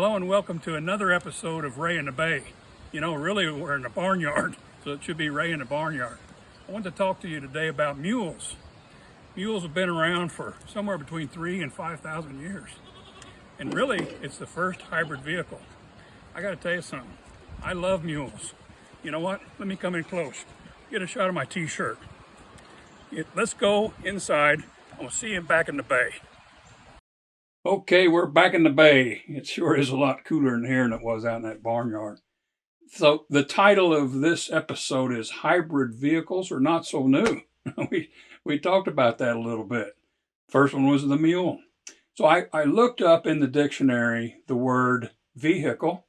Hello and welcome to another episode of Wray in the Bay. You know, really we're in the barnyard, so it should be Wray in the barnyard. I want to talk to you today about mules. Mules have been around for somewhere between 3,000 and 5,000 years. And really, it's the first hybrid vehicle. I gotta tell you something, I love mules. You know what? Let me come in close. Get a shot of my t-shirt. Let's go inside. I'll see you back in the bay. Okay, we're back in the bay. It sure is a lot cooler in here than it was out in that barnyard. So the title of this episode is Hybrid Vehicles Are Not So New. we talked about that a little bit. First one was the mule. So I looked up in the dictionary the word vehicle,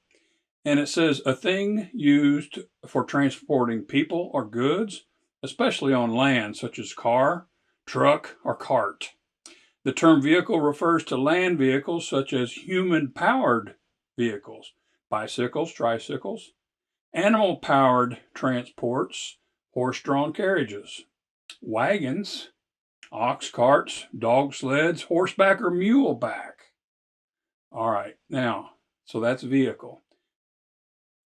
and it says a thing used for transporting people or goods, especially on land, such as car, truck, or cart. The term vehicle refers to land vehicles such as human-powered vehicles, bicycles, tricycles, animal-powered transports, horse-drawn carriages, wagons, ox carts, dog sleds, horseback or muleback. All right, now, so that's vehicle.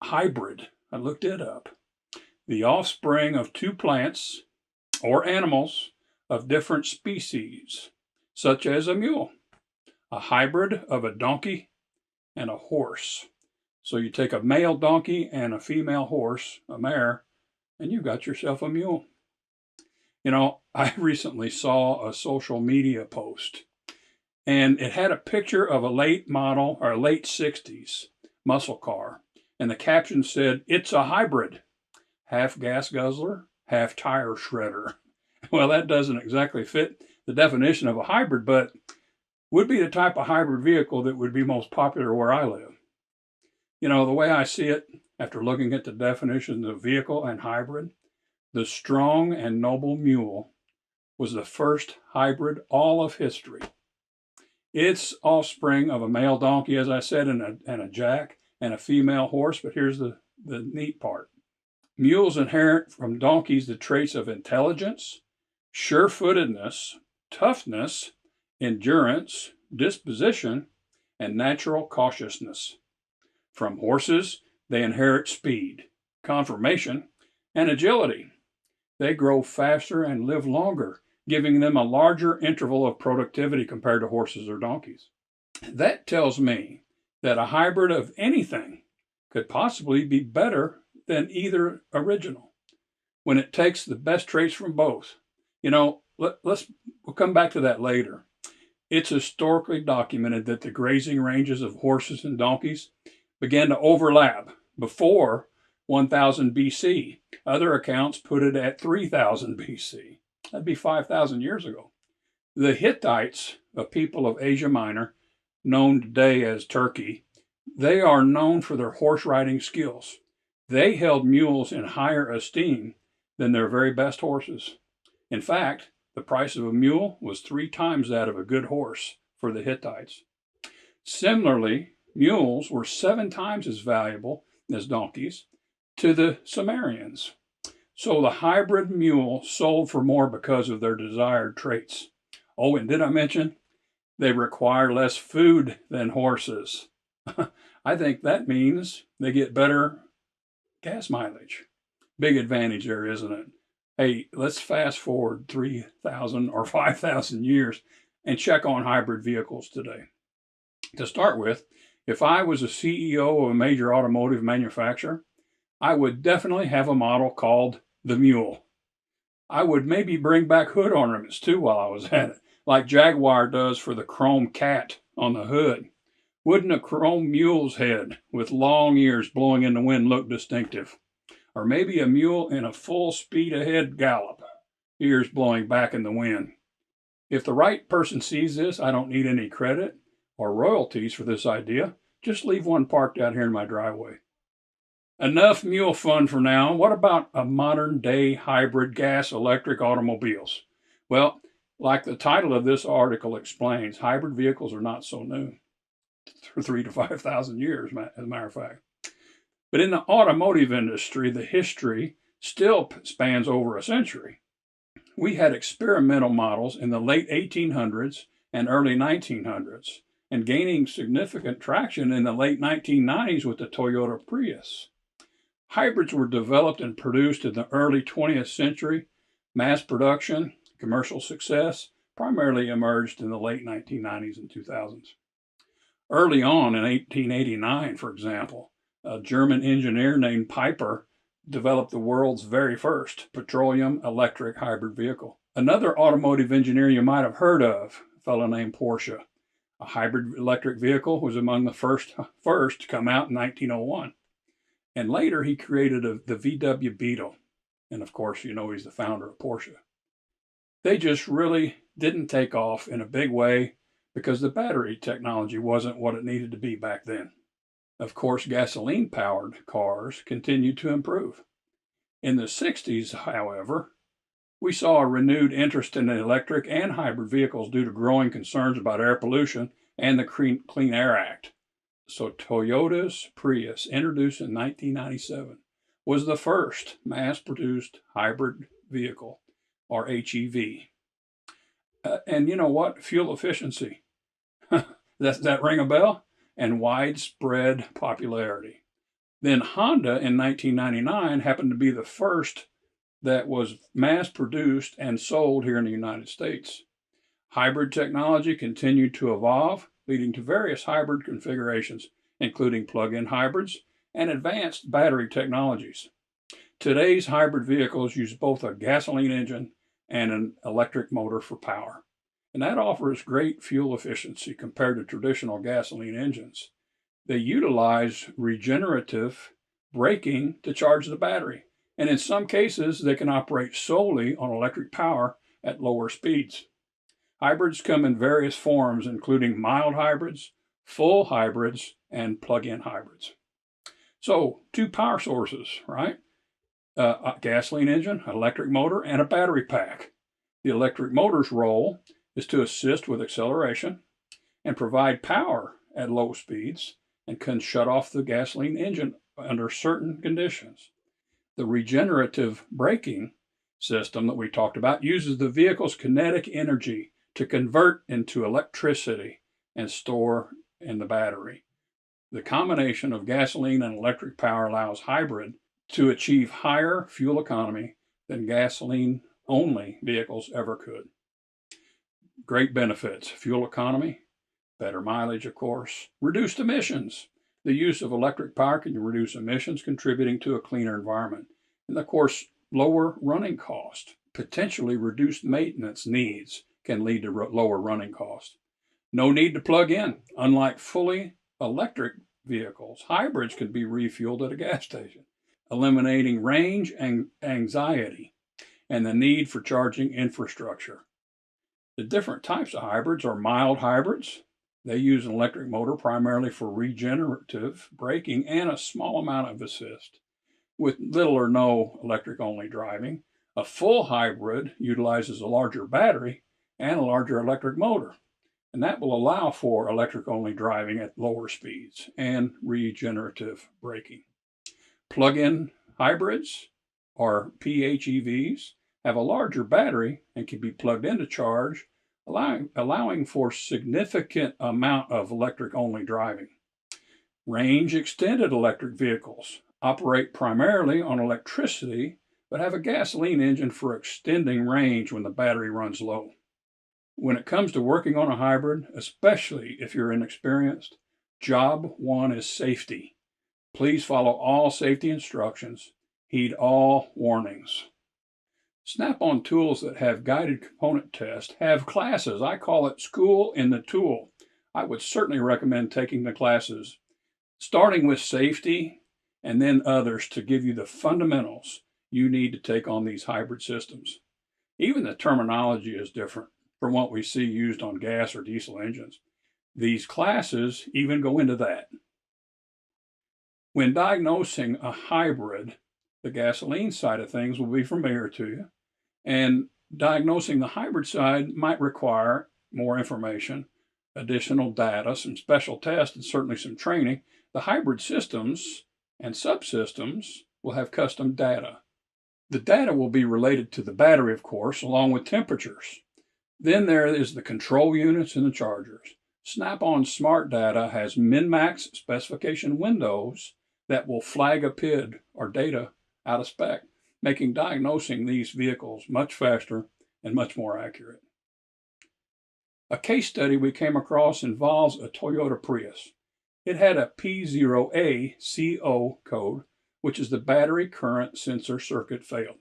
Hybrid, I looked it up. The offspring of two plants or animals of different species, such as a mule, a hybrid of a donkey and a horse. So you take a male donkey and a female horse, a mare, and you've got yourself a mule. You know, I recently saw a social media post, and it had a picture of a late model or late 60s muscle car, and the caption said, "It's a hybrid, half gas guzzler, half tire shredder." Well, that doesn't exactly fit the definition of a hybrid, but would be the type of hybrid vehicle that would be most popular where I live. You know, the way I see it, after looking at the definitions of vehicle and hybrid, the strong and noble mule was the first hybrid all of history. It's offspring of a male donkey, as I said, and a jack, and a female horse, but here's the neat part. Mules inherit from donkeys the traits of intelligence, sure-footedness, toughness, endurance, disposition, and natural cautiousness. From horses, they inherit speed, conformation, and agility. They grow faster and live longer, giving them a larger interval of productivity compared to horses or donkeys. That tells me that a hybrid of anything could possibly be better than either original when it takes the best traits from both. You know, we'll come back to that later. It's historically documented that the grazing ranges of horses and donkeys began to overlap before 1000 BC. Other accounts put it at 3000 BC. That'd be 5,000 years ago. The Hittites, a people of Asia Minor, known today as Turkey, they are known for their horse riding skills. They held mules in higher esteem than their very best horses. In fact, the price of a mule was 3 times that of a good horse for the Hittites. Similarly, mules were 7 times as valuable as donkeys to the Sumerians. So the hybrid mule sold for more because of their desired traits. Oh, and did I mention they require less food than horses? I think that means they get better gas mileage. Big advantage there, isn't it? Hey, let's fast forward 3,000 or 5,000 years and check on hybrid vehicles today. To start with, if I was a CEO of a major automotive manufacturer, I would definitely have a model called the Mule. I would maybe bring back hood ornaments too while I was at it, like Jaguar does for the chrome cat on the hood. Wouldn't a chrome mule's head with long ears blowing in the wind look distinctive? Or maybe a mule in a full speed ahead gallop, ears blowing back in the wind. If the right person sees this, I don't need any credit or royalties for this idea. Just leave one parked out here in my driveway. Enough mule fun for now. What about a modern day hybrid gas-electric automobiles? Well, like the title of this article explains, hybrid vehicles are not so new. 3,000 to 5,000 years, as a matter of fact. But in the automotive industry, the history still spans over a century. We had experimental models in the late 1800s and early 1900s, and gaining significant traction in the late 1990s with the Toyota Prius. Hybrids were developed and produced in the early 20th century. Mass production, commercial success primarily emerged in the late 1990s and 2000s. Early on in 1889, for example, a German engineer named Piper developed the world's very first petroleum electric hybrid vehicle. Another automotive engineer you might have heard of, a fellow named Porsche. A hybrid electric vehicle was among the first to come out in 1901. And later he created the VW Beetle. And of course, you know he's the founder of Porsche. They just really didn't take off in a big way because the battery technology wasn't what it needed to be back then. Of course, gasoline-powered cars continued to improve. In the 60s, however, we saw a renewed interest in electric and hybrid vehicles due to growing concerns about air pollution and the Clean Air Act. So Toyota's Prius, introduced in 1997, was the first mass-produced hybrid vehicle, or HEV. And you know what? Fuel efficiency. that ring a bell? And widespread popularity. Then Honda in 1999 happened to be the first that was mass-produced and sold here in the United States. Hybrid technology continued to evolve, leading to various hybrid configurations, including plug-in hybrids and advanced battery technologies. Today's hybrid vehicles use both a gasoline engine and an electric motor for power, and that offers great fuel efficiency compared to traditional gasoline engines. They utilize regenerative braking to charge the battery, and in some cases, they can operate solely on electric power at lower speeds. Hybrids come in various forms, including mild hybrids, full hybrids, and plug-in hybrids. So, two power sources, right? A gasoline engine, an electric motor, and a battery pack. The electric motor's role is to assist with acceleration and provide power at low speeds and can shut off the gasoline engine under certain conditions. The regenerative braking system that we talked about uses the vehicle's kinetic energy to convert into electricity and store in the battery. The combination of gasoline and electric power allows hybrid to achieve higher fuel economy than gasoline-only vehicles ever could. Great benefits: fuel economy, better mileage, of course, reduced emissions. The use of electric power can reduce emissions, contributing to a cleaner environment. And of course, lower running cost, potentially reduced maintenance needs can lead to lower running costs. No need to plug in. Unlike fully electric vehicles, hybrids can be refueled at a gas station, eliminating range anxiety and the need for charging infrastructure. The different types of hybrids are mild hybrids. They use an electric motor primarily for regenerative braking and a small amount of assist, with little or no electric-only driving. A full hybrid utilizes a larger battery and a larger electric motor, and that will allow for electric-only driving at lower speeds and regenerative braking. Plug-in hybrids, or PHEVs, have a larger battery and can be plugged into charge, allowing for significant amount of electric-only driving. Range-extended electric vehicles operate primarily on electricity, but have a gasoline engine for extending range when the battery runs low. When it comes to working on a hybrid, especially if you're inexperienced, job one is safety. Please follow all safety instructions. Heed all warnings. Snap-on tools that have guided component tests have classes. I call it School in the Tool. I would certainly recommend taking the classes, starting with safety and then others to give you the fundamentals you need to take on these hybrid systems. Even the terminology is different from what we see used on gas or diesel engines. These classes even go into that. When diagnosing a hybrid, the gasoline side of things will be familiar to you, and diagnosing the hybrid side might require more information, additional data, some special tests, and certainly some training. The hybrid systems and subsystems will have custom data. The data will be related to the battery, of course, along with temperatures. Then there is the control units and the chargers. Snap-on Smart Data has min-max specification windows that will flag a PID or data out of spec, making diagnosing these vehicles much faster and much more accurate. A case study we came across involves a Toyota Prius. It had a P0A CO code, which is the battery current sensor circuit failed.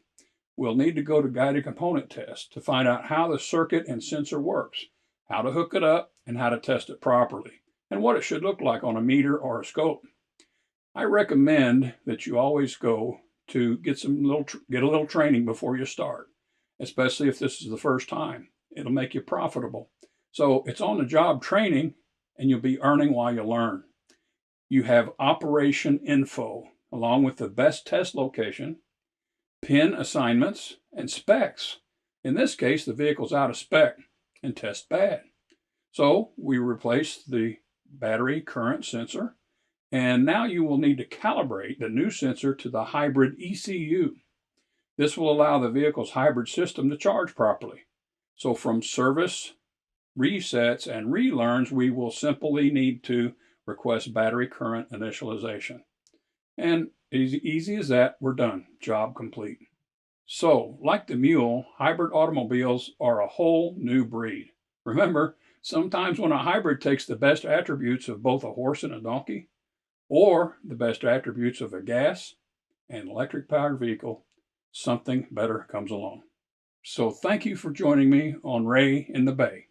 We'll need to go to guided component test to find out how the circuit and sensor works, how to hook it up, and how to test it properly, and what it should look like on a meter or a scope. I recommend that you always go to get a little training before you start, especially if this is the first time. It'll make you profitable. So it's on the job training, and you'll be earning while you learn. You have operation info along with the best test location, pin assignments, and specs. In this case, the vehicle's out of spec and test bad. So we replaced the battery current sensor, and now you will need to calibrate the new sensor to the hybrid ECU. This will allow the vehicle's hybrid system to charge properly. So from service, resets, and relearns, we will simply need to request battery current initialization. And easy as that, we're done. Job complete. So, like the mule, hybrid automobiles are a whole new breed. Remember, sometimes when a hybrid takes the best attributes of both a horse and a donkey, or the best attributes of a gas and electric powered vehicle, something better comes along. So thank you for joining me on Wray in the Bay.